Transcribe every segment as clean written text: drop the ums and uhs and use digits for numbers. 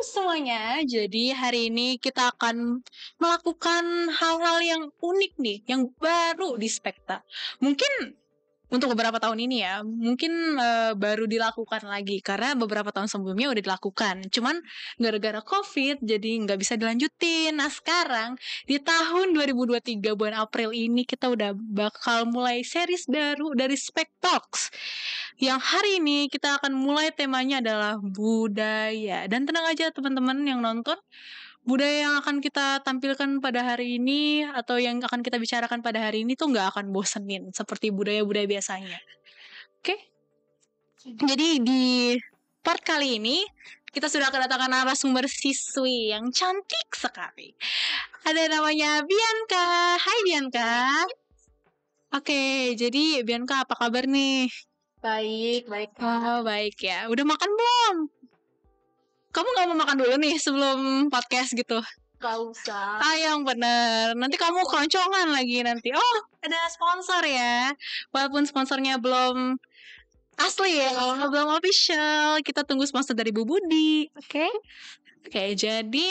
semuanya, jadi hari ini kita akan melakukan hal-hal yang unik nih, yang baru di Spekta. Mungkin untuk beberapa tahun ini ya, mungkin baru dilakukan lagi karena beberapa tahun sebelumnya udah dilakukan. Cuman gara-gara COVID jadi nggak bisa dilanjutin. Nah sekarang di tahun 2023 bulan April ini kita udah bakal mulai series baru dari Spek Talks. Yang hari ini kita akan mulai temanya adalah budaya. Dan tenang aja teman-teman yang nonton, budaya yang akan kita tampilkan pada hari ini atau yang akan kita bicarakan pada hari ini tuh nggak akan bosenin seperti budaya-budaya biasanya. Oke? Jadi di part kali ini kita sudah kedatangan narasumber siswi yang cantik sekali. Ada namanya Bianca. Hai Bianca. Oke, jadi Bianca apa kabar nih? Baik. Oh, baik ya. Udah makan belum? Kamu gak mau makan dulu nih sebelum podcast gitu? Gak usah. Yang bener. Nanti kamu keloncongan lagi nanti. Oh, ada sponsor ya. Walaupun sponsornya belum asli ya, belum official. Kita tunggu sponsor dari Bu Budi. Oke, jadi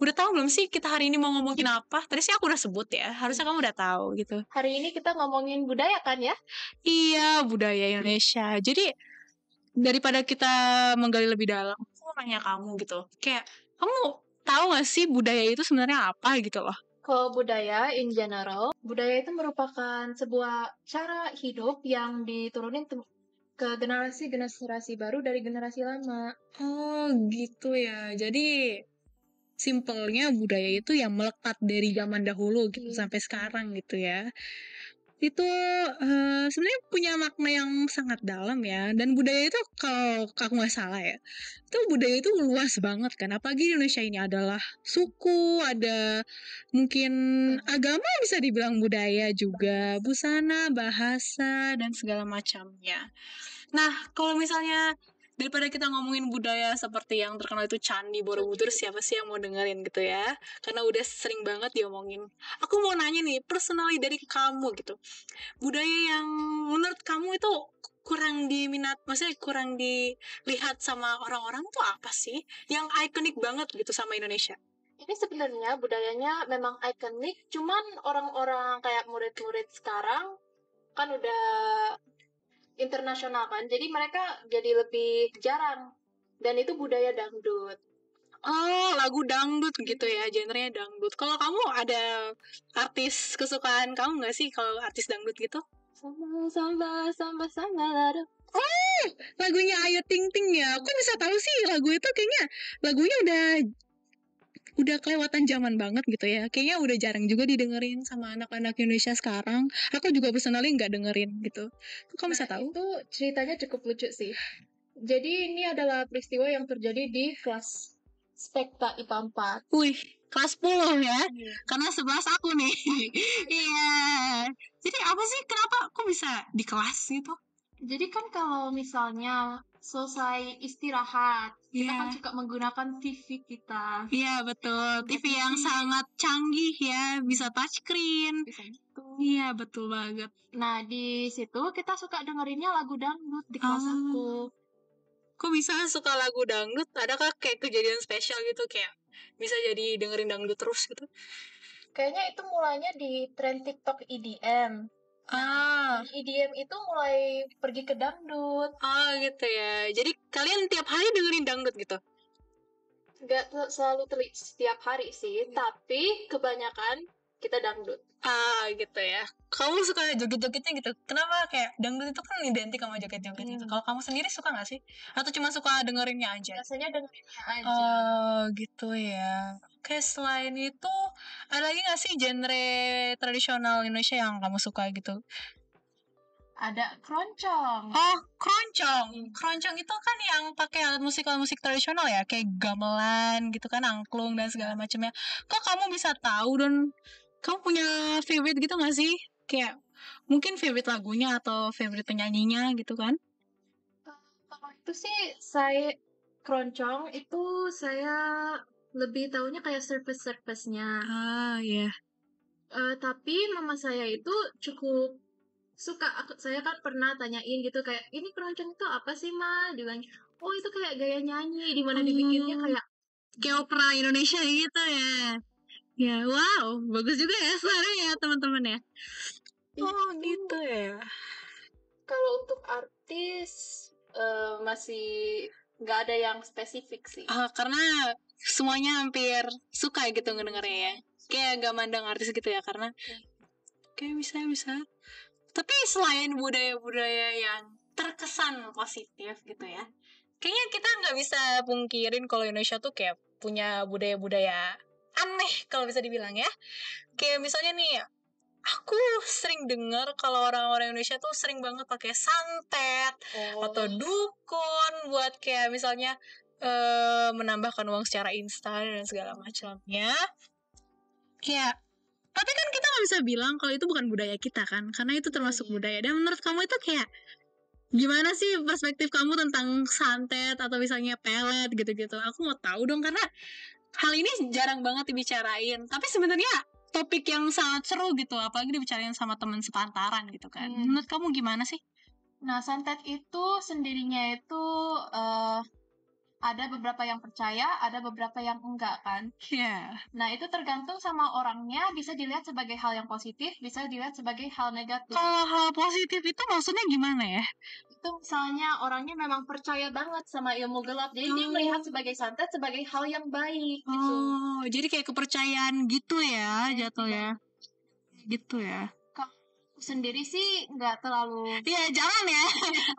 udah tahu belum sih kita hari ini mau ngomongin apa? Tadi sih aku udah sebut ya. Harusnya kamu udah tahu gitu. Hari ini kita ngomongin budaya kan ya? Iya, budaya Indonesia. Jadi daripada kita menggali lebih dalam, aku mau nanya kamu gitu. Kayak kamu tahu gak sih budaya itu sebenarnya apa gitu loh? Kalau budaya in general, budaya itu merupakan sebuah cara hidup yang diturunin ke generasi baru dari generasi lama. Oh gitu ya. Jadi simpelnya budaya itu yang melekat dari zaman dahulu gitu sampai sekarang gitu ya. Itu sebenarnya punya makna yang sangat dalam ya. Dan budaya itu kalau aku nggak salah ya, itu budaya itu luas banget kan. Apalagi di Indonesia ini adalah suku, ada mungkin agama bisa dibilang budaya juga, busana, bahasa dan segala macamnya. Nah kalau misalnya daripada kita ngomongin budaya seperti yang terkenal itu Candi Borobudur, siapa sih yang mau dengerin gitu ya? Karena udah sering banget diomongin. Aku mau nanya nih, personally dari kamu gitu. Budaya yang menurut kamu itu kurang diminat, maksudnya kurang dilihat sama orang-orang tuh apa sih? Yang ikonik banget gitu sama Indonesia? Ini sebenarnya budayanya memang ikonik, cuman orang-orang kayak murid-murid sekarang kan udah internasional kan, jadi mereka jadi lebih jarang. Dan itu budaya dangdut. Oh, lagu dangdut gitu ya, genrenya dangdut. Kalau kamu ada artis kesukaan kamu nggak sih kalau artis dangdut gitu? Samba lado. Lagunya Ayu Ting Ting ya. Kok bisa tahu sih lagu itu? Kayaknya lagunya udah kelewatan zaman banget gitu ya. Kayaknya udah jarang juga didengerin sama anak-anak Indonesia sekarang. Aku juga personally nggak dengerin gitu. Kok kamu bisa tahu? Itu ceritanya cukup lucu sih. Jadi ini adalah peristiwa yang terjadi di kelas Spekta IPA 4. Wih, kelas 10 ya. Karena 11 aku nih. Iya. Jadi apa sih, kenapa kok bisa di kelas gitu? Jadi kan kalau misalnya selesai istirahat, kita Iya. kan suka menggunakan TV kita. Iya betul, TV yang sangat canggih ya, bisa touchscreen. Bisa gitu. Iya betul banget. Nah di situ kita suka dengerinnya lagu dangdut di kelas aku. Kok bisa suka lagu dangdut? Adakah kayak kejadian spesial gitu, kayak bisa jadi dengerin dangdut terus gitu? Kayaknya itu mulainya di tren TikTok EDM. EDM itu mulai pergi ke dangdut. Gitu ya. Jadi kalian tiap hari dengerin dangdut gitu? Nggak selalu setiap hari sih, tapi kebanyakan kita dangdut. Gitu ya. Kamu suka joget-jogetnya gitu? Kenapa kayak dangdut itu kan identik sama joget-joget gitu. Kalau kamu sendiri suka gak sih? Atau cuma suka dengerinnya aja? Rasanya dengerinnya aja. Gitu ya. Oke, selain itu ada lagi gak sih genre tradisional Indonesia yang kamu suka gitu? Ada keroncong. Keroncong. Keroncong itu kan yang pakai alat musik tradisional ya, kayak gamelan gitu kan, angklung dan segala macamnya. Kok kamu bisa tahu dan kamu punya favorite gitu gak sih? Kayak mungkin favorite lagunya atau favorite penyanyinya gitu kan? Kalau itu sih saya keroncong itu saya lebih tahunya kayak surface-nya. Iya. Tapi mama saya itu cukup suka. Saya kan pernah tanyain gitu kayak, ini keroncong itu apa sih ma? Dia bilang, oh itu kayak gaya nyanyi, dimana dibikinnya kayak kayak opera Indonesia gitu ya. Ya, wow, bagus juga ya suaranya ya teman-teman ya. Oh, Itu gitu ya. kalau untuk artis masih nggak ada yang spesifik sih. Karena semuanya hampir suka gitu ngedengarnya ya. Kayak gak mandang artis gitu ya, karena kayak bisa. Tapi selain budaya-budaya yang terkesan positif gitu ya, kayaknya kita nggak bisa pungkirin kalau Indonesia tuh kayak punya budaya-budaya aneh kalau bisa dibilang ya. Kayak misalnya nih, aku sering dengar kalau orang-orang Indonesia tuh sering banget pakai santet atau dukun buat kayak misalnya menambahkan uang secara instan dan segala macamnya. Kayak, tapi kan kita nggak bisa bilang kalau itu bukan budaya kita kan, karena itu termasuk budaya. Dan menurut kamu itu kayak gimana sih perspektif kamu tentang santet atau misalnya pelet gitu-gitu? Aku mau tahu dong, karena hal ini jarang banget dibicarain. Tapi sebenarnya topik yang sangat seru gitu, apalagi dibicarain sama teman sepantaran gitu kan. Menurut kamu gimana sih? Nah, santet itu sendirinya itu ada beberapa yang percaya, ada beberapa yang enggak kan. Iya. Nah, itu tergantung sama orangnya, bisa dilihat sebagai hal yang positif, bisa dilihat sebagai hal negatif. Kalau hal positif itu maksudnya gimana ya? Itu misalnya orangnya memang percaya banget sama ilmu gelap, jadi dia melihat sebagai santet sebagai hal yang baik gitu. Oh, jadi kayak kepercayaan gitu ya jatuhnya. Gitu ya. Sendiri sih nggak terlalu. Iya, jangan ya.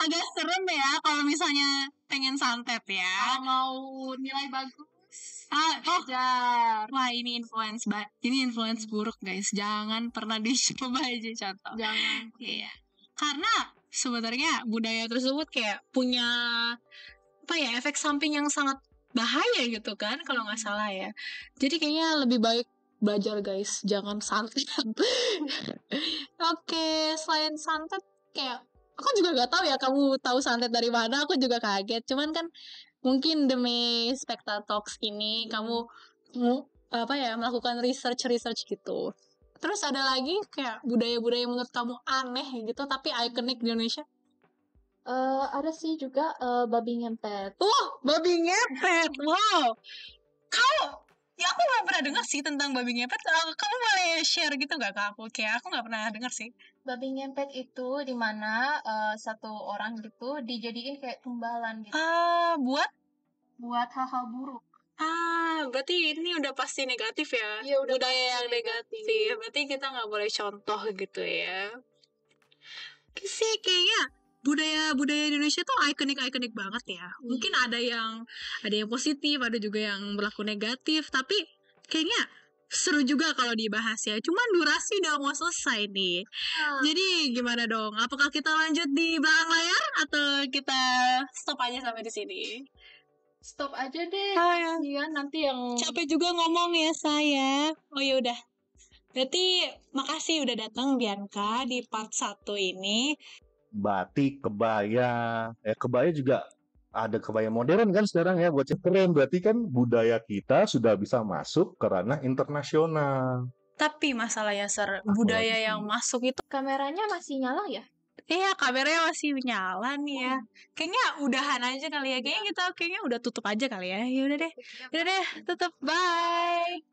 Agak serem ya kalau misalnya pengen santet ya. Kalau mau nilai bagus, Jar. Wah, ini influence buruk guys. Jangan pernah dicoba aja contoh. Jangan. Iya. Karena sebenarnya budaya tersebut kayak punya apa ya, efek samping yang sangat bahaya gitu kan kalau nggak salah ya. Jadi kayaknya lebih baik belajar guys, jangan santet. Oke, selain santet kayak aku juga gak tahu ya kamu tahu santet dari mana, aku juga kaget. Cuman kan mungkin demi Spekta Talks ini kamu melakukan research gitu. Terus ada lagi kayak budaya-budaya menurut kamu aneh gitu tapi ikonik di Indonesia? Ada sih juga babi ngepet. Babi ngepet. Wow. Ya aku gak pernah dengar sih tentang babi ngepet. Kamu boleh share gitu gak ke aku? Kayak aku gak pernah dengar sih. Babi ngepet itu dimana satu orang gitu dijadiin kayak tumbalan gitu. Buat hal-hal buruk. Berarti ini udah pasti negatif ya? Iya, udah budaya yang negatif. negatif. Berarti kita gak boleh contoh gitu ya. Sih kayaknya budaya Indonesia tuh ikonik banget ya. Mungkin ada yang positif, ada juga yang berlaku negatif, tapi kayaknya seru juga kalau dibahas ya. Cuman durasi udah mau selesai nih. Jadi gimana dong? Apakah kita lanjut di belakang layar atau kita stop aja sampai di sini? Stop aja deh. Iya, nanti yang capek juga ngomong ya saya. Oh ya udah. Berarti makasih udah datang Bianca di part 1 ini. Batik, kebaya. Kebaya juga ada kebaya modern kan sekarang ya, buat keren. Berarti kan budaya kita sudah bisa masuk ke ranah internasional. Tapi masalahnya budaya yang masuk itu kameranya masih nyala ya? Iya, kameranya masih nyala nih ya. Kayaknya udahan aja kali ya. Kayaknya udah tutup aja kali ya. Ya udah deh. Tutup. Bye.